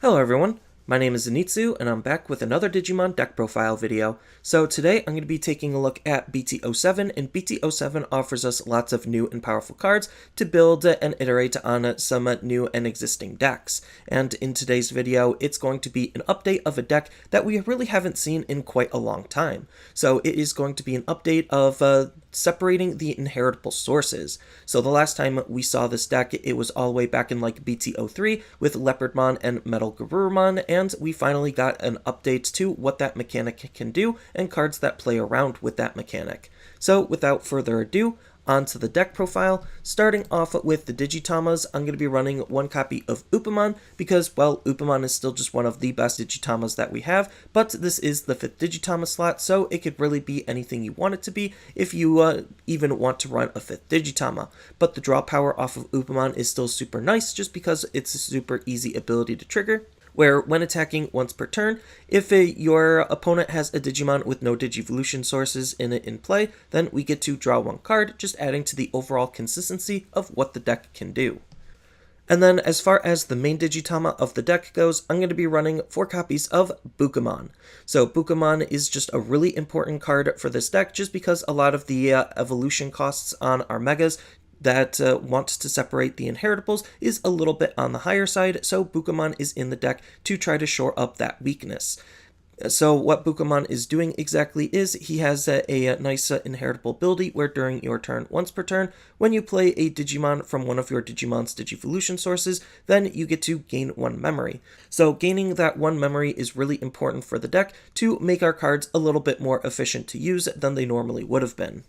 Hello everyone, my name is Zenitsu and I'm back with another Digimon deck profile video. So today I'm going to be taking a look at BT07, and BT07 offers us lots of new and powerful cards to build and iterate on some new and existing decks. And in today's video it's going to be an update of a deck that we really haven't seen in quite a long time. So it is going to be an update of separating the inheritable sources. So the last time we saw this deck, it was all the way back in like BT03 with Leopardmon and MetalGarurumon, and we finally got an update to what that mechanic can do and cards that play around with that mechanic. So without further ado, onto the deck profile. Starting off with the Digitamas, I'm going to be running one copy of Upamon because, well, Upamon is still just one of the best Digitamas that we have, but this is the 5th Digitama slot, so it could really be anything you want it to be if you even want to run a 5th Digitama. But the draw power off of Upamon is still super nice just because it's a super easy ability to trigger, where when attacking once per turn, if your opponent has a Digimon with no Digivolution sources in it in play, then we get to draw one card, just adding to the overall consistency of what the deck can do. And then as far as the main Digitama of the deck goes, I'm going to be running 4 copies of Bukamon. So Bukamon is just a really important card for this deck just because a lot of the evolution costs on our megas that want to separate the inheritables is a little bit on the higher side, so Bukamon is in the deck to try to shore up that weakness. So what Bukamon is doing exactly is he has a nice inheritable ability where during your turn, once per turn, when you play a Digimon from one of your Digimon's Digivolution sources, then you get to gain 1 memory. So gaining that 1 memory is really important for the deck to make our cards a little bit more efficient to use than they normally would have been.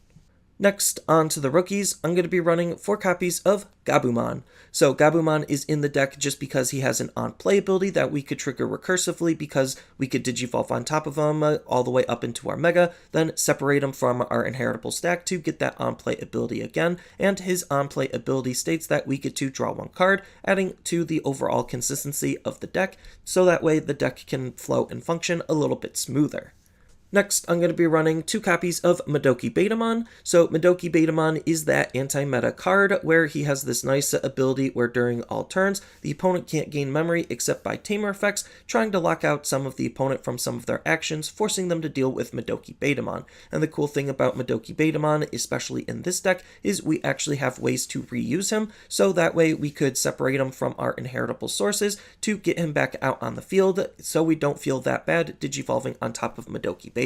Next, on to the rookies, I'm going to be running 4 copies of Gabumon. So Gabumon is in the deck just because he has an on-play ability that we could trigger recursively because we could Digivolve on top of him all the way up into our Mega, then separate him from our inheritable stack to get that on-play ability again, and his on-play ability states that we get to draw 1 card, adding to the overall consistency of the deck, so that way the deck can flow and function a little bit smoother. Next, I'm going to be running 2 copies of ModokiBetamon. So ModokiBetamon is that anti-meta card where he has this nice ability where during all turns, the opponent can't gain memory except by Tamer effects, trying to lock out some of the opponent from some of their actions, forcing them to deal with ModokiBetamon. And the cool thing about ModokiBetamon, especially in this deck, is we actually have ways to reuse him, so that way we could separate him from our inheritable sources to get him back out on the field, so we don't feel that bad Digivolving on top of ModokiBetamon.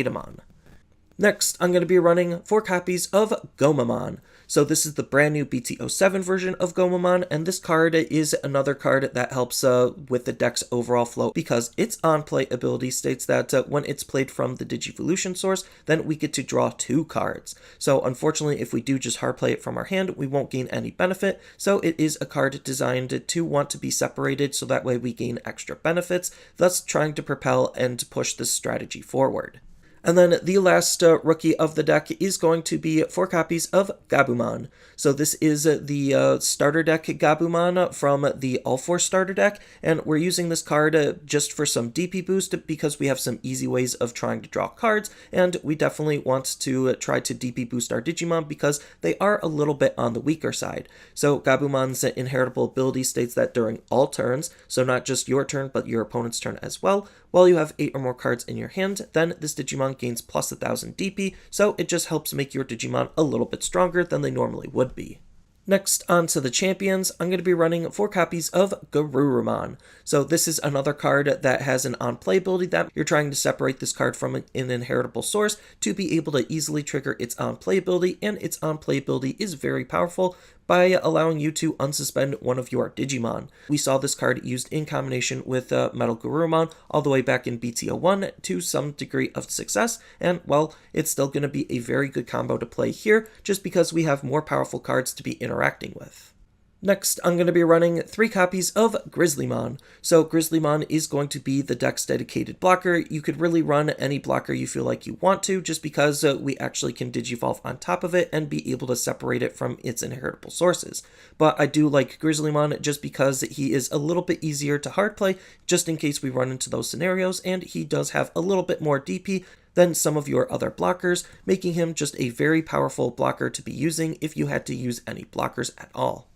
Next, I'm going to be running 4 copies of Gomamon. So this is the brand new BT07 version of Gomamon, and this card is another card that helps with the deck's overall flow because its on-play ability states that when it's played from the Digivolution source, then we get to draw 2 cards. So unfortunately, if we do just hard play it from our hand, we won't gain any benefit, so it is a card designed to want to be separated so that way we gain extra benefits, thus trying to propel and push this strategy forward. And then the last rookie of the deck is going to be 4 copies of Gabumon. So this is the starter deck Gabumon from the All-4 starter deck, and we're using this card just for some DP boost because we have some easy ways of trying to draw cards, and we definitely want to try to DP boost our Digimon because they are a little bit on the weaker side. So Gabumon's inheritable ability states that during all turns, so not just your turn but your opponent's turn as well, while you have 8 or more cards in your hand, then this Digimon gains plus 1000 DP, so it just helps make your Digimon a little bit stronger than they normally would be. Next, on to the champions, I'm going to be running 4 copies of Garurumon. So this is another card that has an on-play ability that you're trying to separate this card from an inheritable source to be able to easily trigger its on-play ability, and its on-play ability is very powerful by allowing you to unsuspend one of your Digimon. We saw this card used in combination with MetalGarurumon all the way back in BT01 to some degree of success, and well, it's still going to be a very good combo to play here just because we have more powerful cards to be interacting with. Next, I'm going to be running 3 copies of Grizzlymon. So Grizzlymon is going to be the deck's dedicated blocker. You could really run any blocker you feel like you want to, just because we actually can Digivolve on top of it and be able to separate it from its inheritable sources. But I do like Grizzlymon just because he is a little bit easier to hard play, just in case we run into those scenarios, and he does have a little bit more DP than some of your other blockers, making him just a very powerful blocker to be using if you had to use any blockers at all.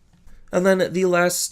And then the last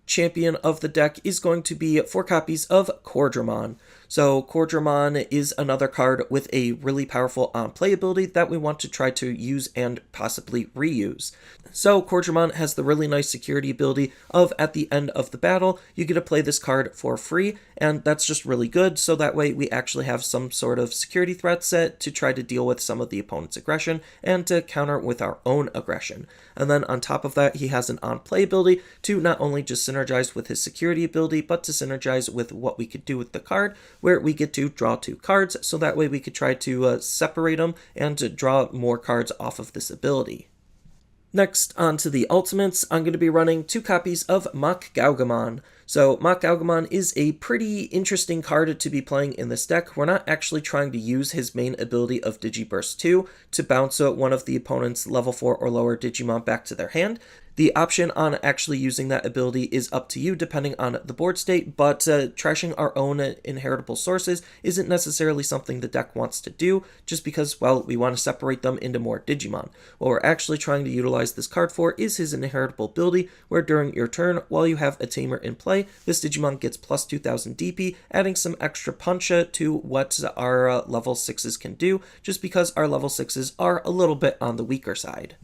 champion of the deck is going to be 4 copies of Garurumon. So Garurumon is another card with a really powerful on-play ability that we want to try to use and possibly reuse. So Garurumon has the really nice security ability of at the end of the battle, you get to play this card for free, and that's just really good, so that way we actually have some sort of security threat set to try to deal with some of the opponent's aggression and to counter with our own aggression. And then on top of that, he has an on-play ability to not only just synergize with his security ability, but to synergize with what we could do with the card, where we get to draw 2 cards, so that way we could try to separate them and to draw more cards off of this ability. Next, on to the ultimates, I'm going to be running 2 copies of MachGaogamon. So MachGaogamon is a pretty interesting card to be playing in this deck. We're not actually trying to use his main ability of Digiburst 2 to bounce one of the opponent's level 4 or lower Digimon back to their hand. The option on actually using that ability is up to you depending on the board state, but trashing our own inheritable sources isn't necessarily something the deck wants to do, just because, well, we want to separate them into more Digimon. What we're actually trying to utilize this card for is his inheritable ability, where during your turn, while you have a Tamer in play, this Digimon gets plus 2000 DP, adding some extra punch to what our level 6s can do, just because our level 6s are a little bit on the weaker side.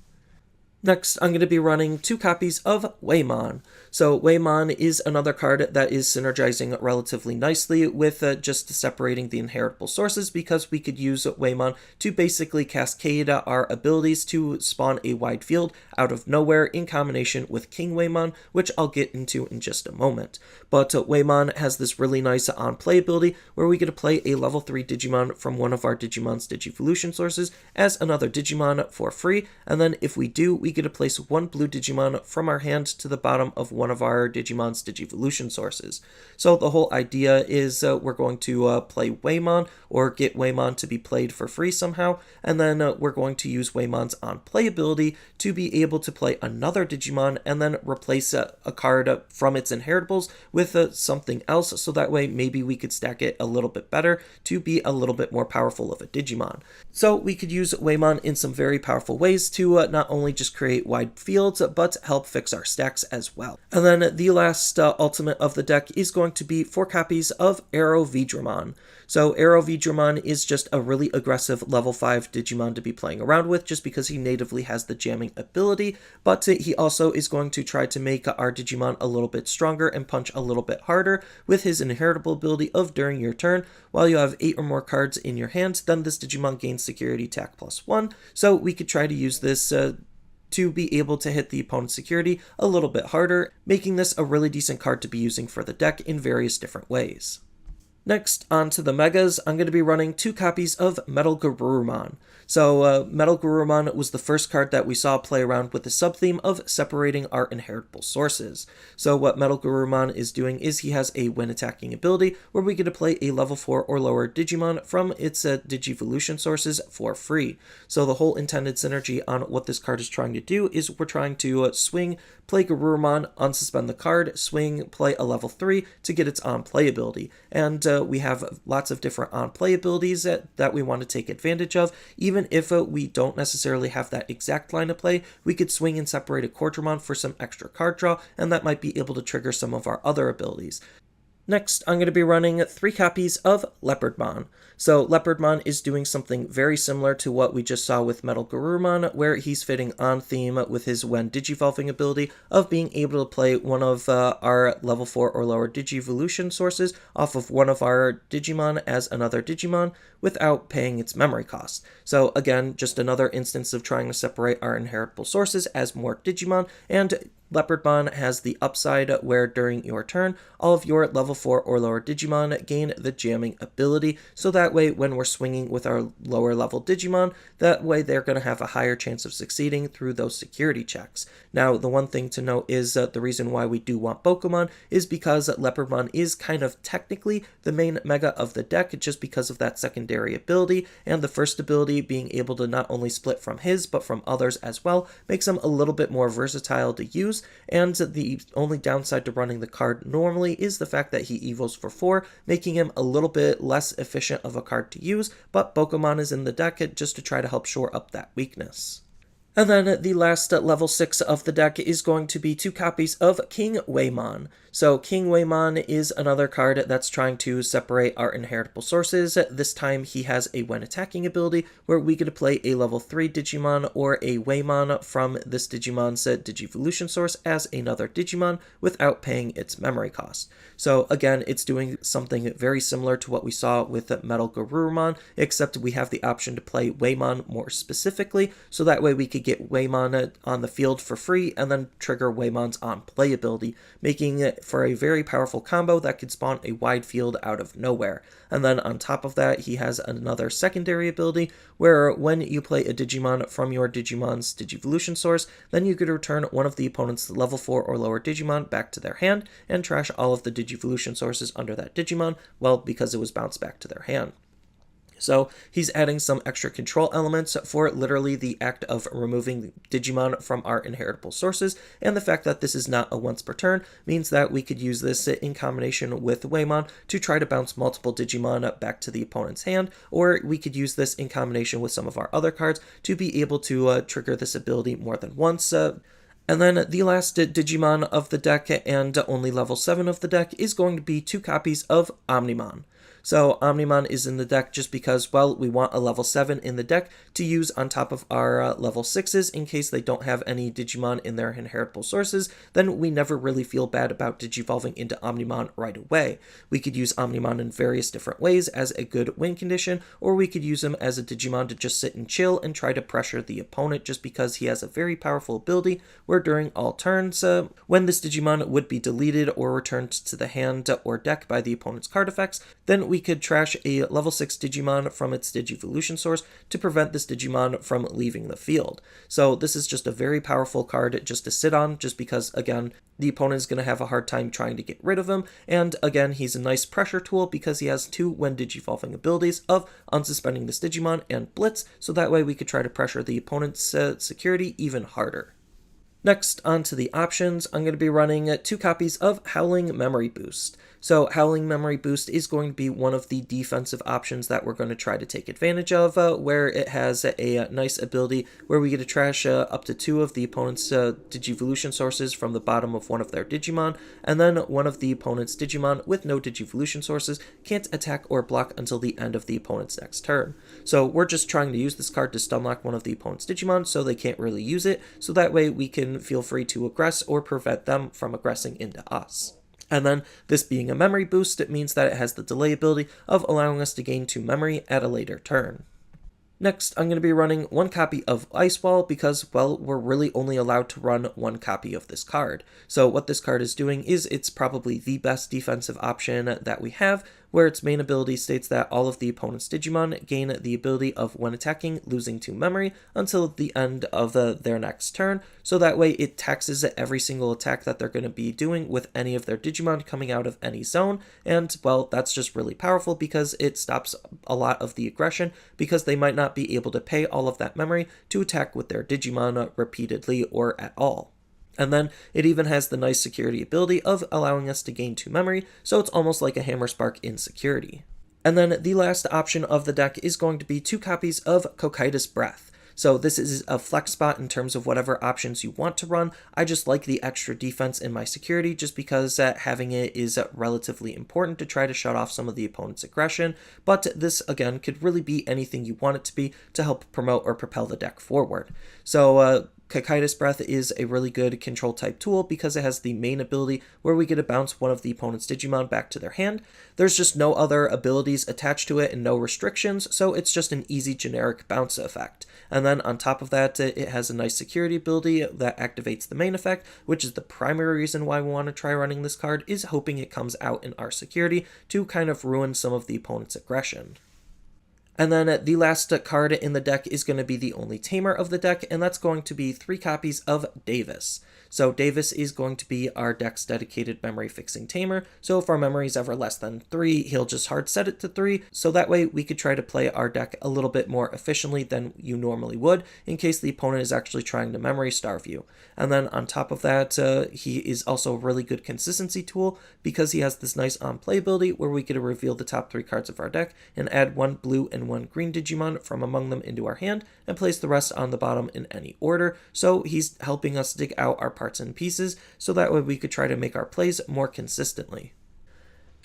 Next, I'm going to be running 2 copies of Waymon. So Waymon is another card that is synergizing relatively nicely with just separating the inheritable sources, because we could use Waymon to basically cascade our abilities to spawn a wide field out of nowhere in combination with kingwhamon, which I'll get into in just a moment. But Waymon has this really nice on-play ability where we get to play a level 3 Digimon from one of our Digimon's Digivolution sources as another Digimon for free, and then if we do, we get to place 1 blue Digimon from our hand to the bottom of one of our Digimon's Digivolution sources. So the whole idea is we're going to play Waymon, or get Waymon to be played for free somehow, and then we're going to use Waymon's on-play ability to be able to play another Digimon and then replace a card from its inheritables with something else, so that way maybe we could stack it a little bit better to be a little bit more powerful of a Digimon. So we could use Waymon in some very powerful ways to not only just create wide fields, but help fix our stacks as well. And then the last ultimate of the deck is going to be 4 copies of aerovee. So aerovee is just a really aggressive level 5 Digimon to be playing around with, just because he natively has the jamming ability, but he also is going to try to make our Digimon a little bit stronger and punch a little bit harder with his inheritable ability of during your turn, while you have 8 or more cards in your hand, then this Digimon gains security attack +1, so we could try to use this to be able to hit the opponent's security a little bit harder, making this a really decent card to be using for the deck in various different ways. Next, on to the Megas, I'm going to be running 2 copies of MetalGarurumon. So, MetalGarurumon was the first card that we saw play around with the sub-theme of separating our inheritable sources. So what MetalGarurumon is doing is he has a when attacking ability where we get to play a level 4 or lower Digimon from its Digivolution sources for free. So the whole intended synergy on what this card is trying to do is we're trying to swing, play Garurumon, unsuspend the card, swing, play a level 3 to get its on-play ability. And we have lots of different on-play abilities that we want to take advantage of. Even if we don't necessarily have that exact line of play, we could swing and separate a Garurumon for some extra card draw, and that might be able to trigger some of our other abilities. Next, I'm going to be running 3 copies of Leopardmon. So Leopardmon is doing something very similar to what we just saw with MetalGarurumon, where he's fitting on theme with his when Digivolving ability of being able to play one of our level 4 or lower Digivolution sources off of one of our Digimon as another Digimon without paying its memory cost. So again, just another instance of trying to separate our inheritable sources as more Digimon, and Leopardmon has the upside where during your turn, all of your level 4 or lower Digimon gain the jamming ability, so that way when we're swinging with our lower level Digimon, that way they're going to have a higher chance of succeeding through those security checks. Now, the one thing to note is the reason why we do want Bukamon is because Leopardmon is kind of technically the main mega of the deck, just because of that secondary ability, and the first ability being able to not only split from his, but from others as well, makes him a little bit more versatile to use. And the only downside to running the card normally is the fact that he evos for 4, making him a little bit less efficient of a card to use, but Bukamon is in the deck just to try to help shore up that weakness. And then the last level 6 of the deck is going to be 2 copies of Kingwhamon. So Kingwhamon is another card that's trying to separate our inheritable sources. This time he has a when attacking ability where we get to play a level 3 Digimon or a Waymon from this Digimon's Digivolution source as another Digimon without paying its memory cost. So again, it's doing something very similar to what we saw with MetalGarurumon, except we have the option to play Waymon more specifically, so that way we could get Waymon on the field for free and then trigger Waymon's on play ability, making it for a very powerful combo that could spawn a wide field out of nowhere. And then on top of that, he has another secondary ability where when you play a Digimon from your Digimon's Digivolution source, then you could return one of the opponent's level 4 or lower Digimon back to their hand and trash all of the Digivolution sources under that Digimon, well, because it was bounced back to their hand. So he's adding some extra control elements for literally the act of removing Digimon from our inheritable sources, and the fact that this is not a once per turn means that we could use this in combination with Waymon to try to bounce multiple Digimon back to the opponent's hand, or we could use this in combination with some of our other cards to be able to trigger this ability more than once. And then the last Digimon of the deck, and only level 7 of the deck, is going to be 2 copies of Omnimon. So Omnimon is in the deck just because, well, we want a level 7 in the deck to use on top of our level 6s in case they don't have any Digimon in their inheritable sources. Then we never really feel bad about Digivolving into Omnimon right away. We could use Omnimon in various different ways as a good win condition, or we could use him as a Digimon to just sit and chill and try to pressure the opponent just because he has a very powerful ability where during all turns, when this Digimon would be deleted or returned to the hand or deck by the opponent's card effects, then we could trash a level 6 Digimon from its Digivolution source to prevent this Digimon from leaving the field. So this is just a very powerful card just to sit on, just because, again, the opponent is going to have a hard time trying to get rid of him, and again, he's a nice pressure tool because he has 2 when Digivolving abilities of unsuspending this Digimon and Blitz, so that way we could try to pressure the opponent's security even harder. Next, on to the options, I'm going to be running 2 copies of Howling Memory Boost. So Howling Memory Boost is going to be one of the defensive options that we're going to try to take advantage of, where it has a nice ability where we get to trash up to 2 of the opponent's Digivolution sources from the bottom of one of their Digimon, and then one of the opponent's Digimon with no Digivolution sources can't attack or block until the end of the opponent's next turn. So we're just trying to use this card to stunlock one of the opponent's Digimon so they can't really use it, so that way we can feel free to aggress or prevent them from aggressing into us. And then, this being a memory boost, it means that it has the delay ability of allowing us to gain 2 memory at a later turn. Next, I'm going to be running 1 copy of Ice Wall because, well, we're really only allowed to run 1 copy of this card. So what this card is doing is it's probably the best defensive option that we have, where its main ability states that all of the opponent's Digimon gain the ability of, when attacking, losing 2 memory until the end of their next turn, so that way it taxes every single attack that they're going to be doing with any of their Digimon coming out of any zone, and, well, that's just really powerful because it stops a lot of the aggression, because they might not be able to pay all of that memory to attack with their Digimon repeatedly or at all. And then it even has the nice security ability of allowing us to gain 2 memory, so it's almost like a Hammer Spark in security. And then the last option of the deck is going to be 2 copies of Cocytus Breath. So this is a flex spot in terms of whatever options you want to run. I just like the extra defense in my security just because having it is relatively important to try to shut off some of the opponent's aggression, but this again could really be anything you want it to be to help promote or propel the deck forward. So Cocytus Breath is a really good control type tool because it has the main ability where we get to bounce one of the opponent's Digimon back to their hand. There's just no other abilities attached to it and no restrictions, so it's just an easy generic bounce effect. And then on top of that, it has a nice security ability that activates the main effect, which is the primary reason why we want to try running this card, is hoping it comes out in our security to kind of ruin some of the opponent's aggression. And then the last card in the deck is going to be the only tamer of the deck, and that's going to be 3 copies of Davis. So Davis is going to be our deck's dedicated memory fixing tamer, so if our memory is ever less than 3, he'll just hard set it to 3, so that way we could try to play our deck a little bit more efficiently than you normally would, in case the opponent is actually trying to memory starve you. And then on top of that, he is also a really good consistency tool, because he has this nice on-play ability where we get to reveal the top 3 cards of our deck and add 1 blue and and 1 green Digimon from among them into our hand and place the rest on the bottom in any order. So he's helping us dig out our parts and pieces so that way we could try to make our plays more consistently.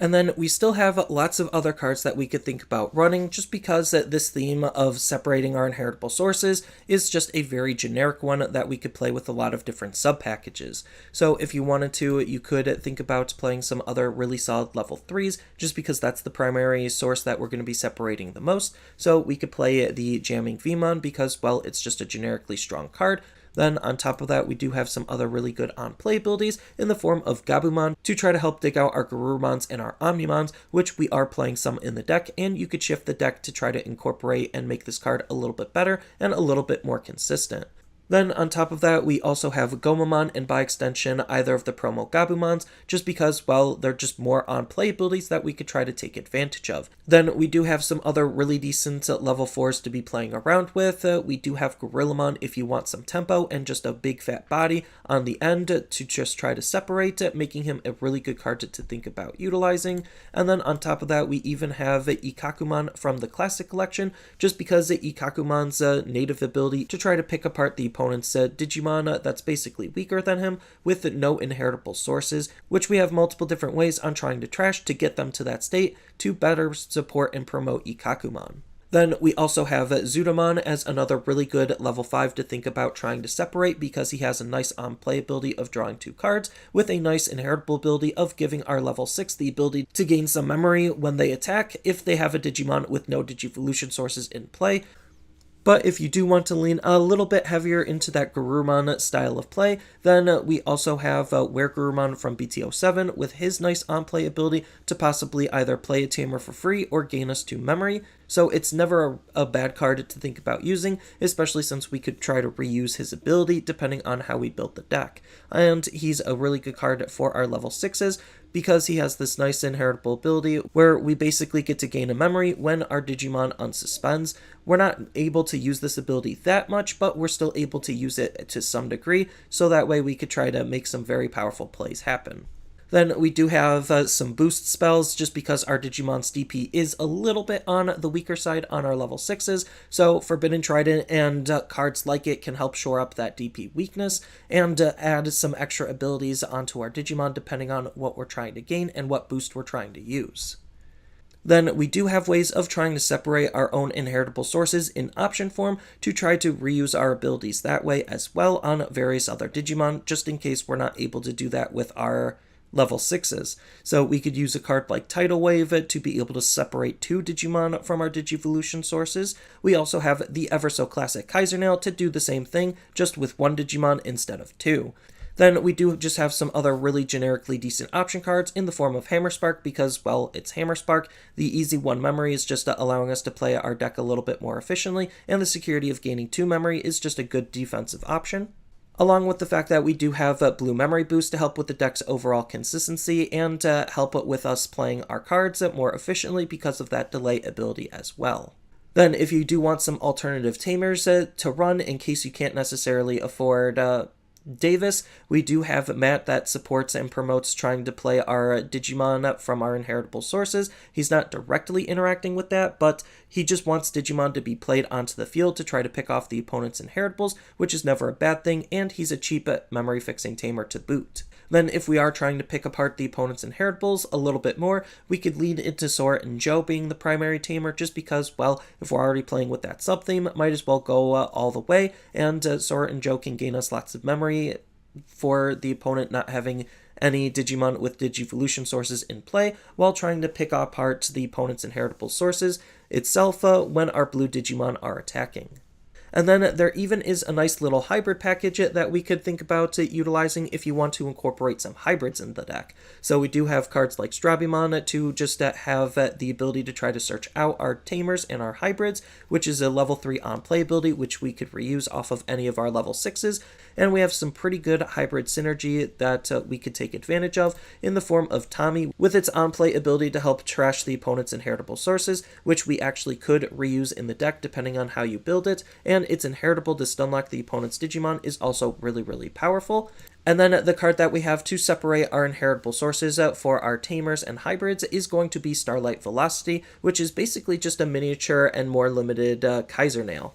And then we still have lots of other cards that we could think about running, just because this theme of separating our inheritable sources is just a very generic one that we could play with a lot of different sub-packages. So if you wanted to, you could think about playing some other really solid level 3s, just because that's the primary source that we're going to be separating the most. So we could play the Jamming Vmon because, well, it's just a generically strong card. Then on top of that, we do have some other really good on-play abilities in the form of Gabumon to try to help dig out our Garurumons and our Omnimons, which we are playing some in the deck, and you could shift the deck to try to incorporate and make this card a little bit better and a little bit more consistent. Then on top of that, we also have Gomamon and by extension either of the promo Gabumons, just because, well, they're just more on-play abilities that we could try to take advantage of. Then we do have some other really decent level 4s to be playing around with. We do have Garurumon if you want some tempo and just a big fat body on the end to just try to separate it, making him a really good card to think about utilizing. And then on top of that, we even have Ikakumon from the Classic Collection, just because Ikakumon's native ability to try to pick apart the opponent's Digimon that's basically weaker than him with no inheritable sources, which we have multiple different ways on trying to trash to get them to that state to better support and promote Ikakumon. Then we also have Zudomon as another really good level 5 to think about trying to separate, because he has a nice on-play ability of drawing 2 cards with a nice inheritable ability of giving our level 6 the ability to gain some memory when they attack if they have a Digimon with no Digivolution sources in play. But if you do want to lean a little bit heavier into that Garurumon style of play, then we also have Garurumon from BT07 with his nice on-play ability to possibly either play a Tamer for free or gain us 2 memory. So it's never a bad card to think about using, especially since we could try to reuse his ability depending on how we build the deck. And he's a really good card for our level 6s, because he has this nice inheritable ability where we basically get to gain a memory when our Digimon unsuspends. We're not able to use this ability that much, but we're still able to use it to some degree, so that way we could try to make some very powerful plays happen. Then we do have some boost spells, just because our Digimon's DP is a little bit on the weaker side on our level 6s, so Forbidden Trident and cards like it can help shore up that DP weakness, and add some extra abilities onto our Digimon depending on what we're trying to gain and what boost we're trying to use. Then we do have ways of trying to separate our own inheritable sources in option form to try to reuse our abilities that way as well on various other Digimon, just in case we're not able to do that with our level 6s. So we could use a card like Tidal Wave to be able to separate 2 Digimon from our Digivolution sources. We also have the ever so classic Kaisernail to do the same thing, just with 1 Digimon instead of 2. Then we do just have some other really generically decent option cards in the form of Hammerspark, because, well, it's Hammerspark. The easy 1 memory is just allowing us to play our deck a little bit more efficiently, and the security of gaining 2 memory is just a good defensive option. Along with the fact that we do have a blue memory boost to help with the deck's overall consistency and help with us playing our cards more efficiently because of that delay ability as well. Then if you do want some alternative Tamers to run in case you can't necessarily afford Davis, we do have Matt that supports and promotes trying to play our Digimon from our inheritable sources. He's not directly interacting with that, but he just wants Digimon to be played onto the field to try to pick off the opponent's inheritables, which is never a bad thing, and he's a cheap memory fixing tamer to boot. Then if we are trying to pick apart the opponent's inheritables a little bit more, we could lean into Sora and Joe being the primary tamer, just because, well, if we're already playing with that sub-theme, might as well go all the way, and Sora and Joe can gain us lots of memory for the opponent not having any Digimon with Digivolution sources in play, while trying to pick apart the opponent's inheritable sources itself when our blue Digimon are attacking. And then there even is a nice little hybrid package that we could think about utilizing if you want to incorporate some hybrids in the deck. So we do have cards like Strabimon to just have the ability to try to search out our Tamers and our hybrids, which is a level 3 on-play ability, which we could reuse off of any of our level 6s. And we have some pretty good hybrid synergy that we could take advantage of in the form of Tommy with its on-play ability to help trash the opponent's inheritable sources, which we actually could reuse in the deck depending on how you build it, and and its inheritable to stunlock the opponent's Digimon is also really, really powerful. And then the card that we have to separate our inheritable sources for our Tamers and hybrids is going to be Starlight Velocity, which is basically just a miniature and more limited Kaiser Nail.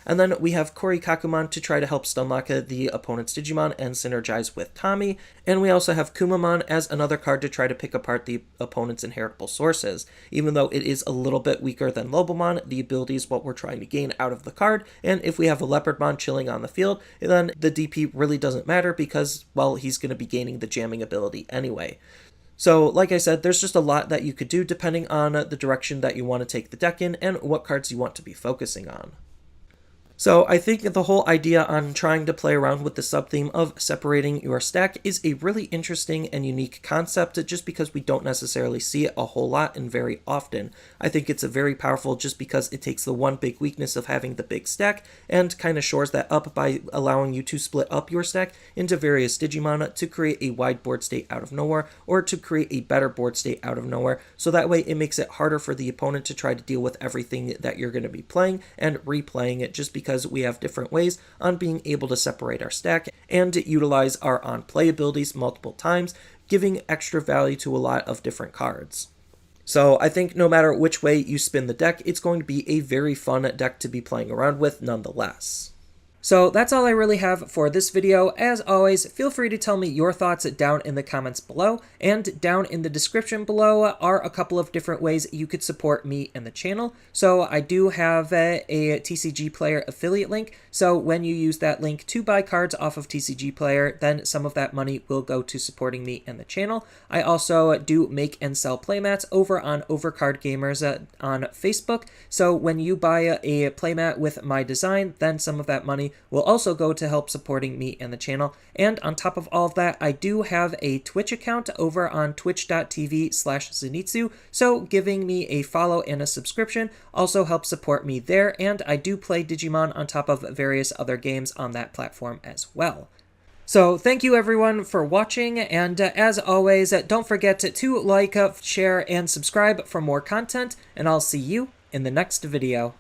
And then we have Korikakumon to try to help stunlock the opponent's Digimon and synergize with Tommy. And we also have Kumamon as another card to try to pick apart the opponent's inheritable sources. Even though it is a little bit weaker than Lobomon, the ability is what we're trying to gain out of the card. And if we have a Leopardmon chilling on the field, then the DP really doesn't matter because, well, he's going to be gaining the jamming ability anyway. So, like I said, there's just a lot that you could do depending on the direction that you want to take the deck in and what cards you want to be focusing on. So I think the whole idea on trying to play around with the sub-theme of separating your stack is a really interesting and unique concept just because we don't necessarily see it a whole lot and very often. I think it's a very powerful just because it takes the one big weakness of having the big stack and kind of shores that up by allowing you to split up your stack into various Digimon to create a wide board state out of nowhere or to create a better board state out of nowhere. So that way it makes it harder for the opponent to try to deal with everything that you're going to be playing and replaying it just because we have different ways on being able to separate our stack and utilize our on-play abilities multiple times, giving extra value to a lot of different cards. So I think no matter which way you spin the deck, it's going to be a very fun deck to be playing around with nonetheless. So that's all I really have for this video. As always, feel free to tell me your thoughts down in the comments below, and down in the description below are a couple of different ways you could support me and the channel. So I do have a TCG Player affiliate link, so when you use that link to buy cards off of TCG Player, then some of that money will go to supporting me and the channel. I also do make and sell playmats over on Overcard Gamers on Facebook, so when you buy a playmat with my design, then some of that money will also go to help supporting me and the channel. And on top of all of that, I do have a Twitch account over on twitch.tv/Zenitsu, so giving me a follow and a subscription also helps support me there, and I do play Digimon on top of various other games on that platform as well. So thank you everyone for watching, and as always, don't forget to like, share, and subscribe for more content, and I'll see you in the next video.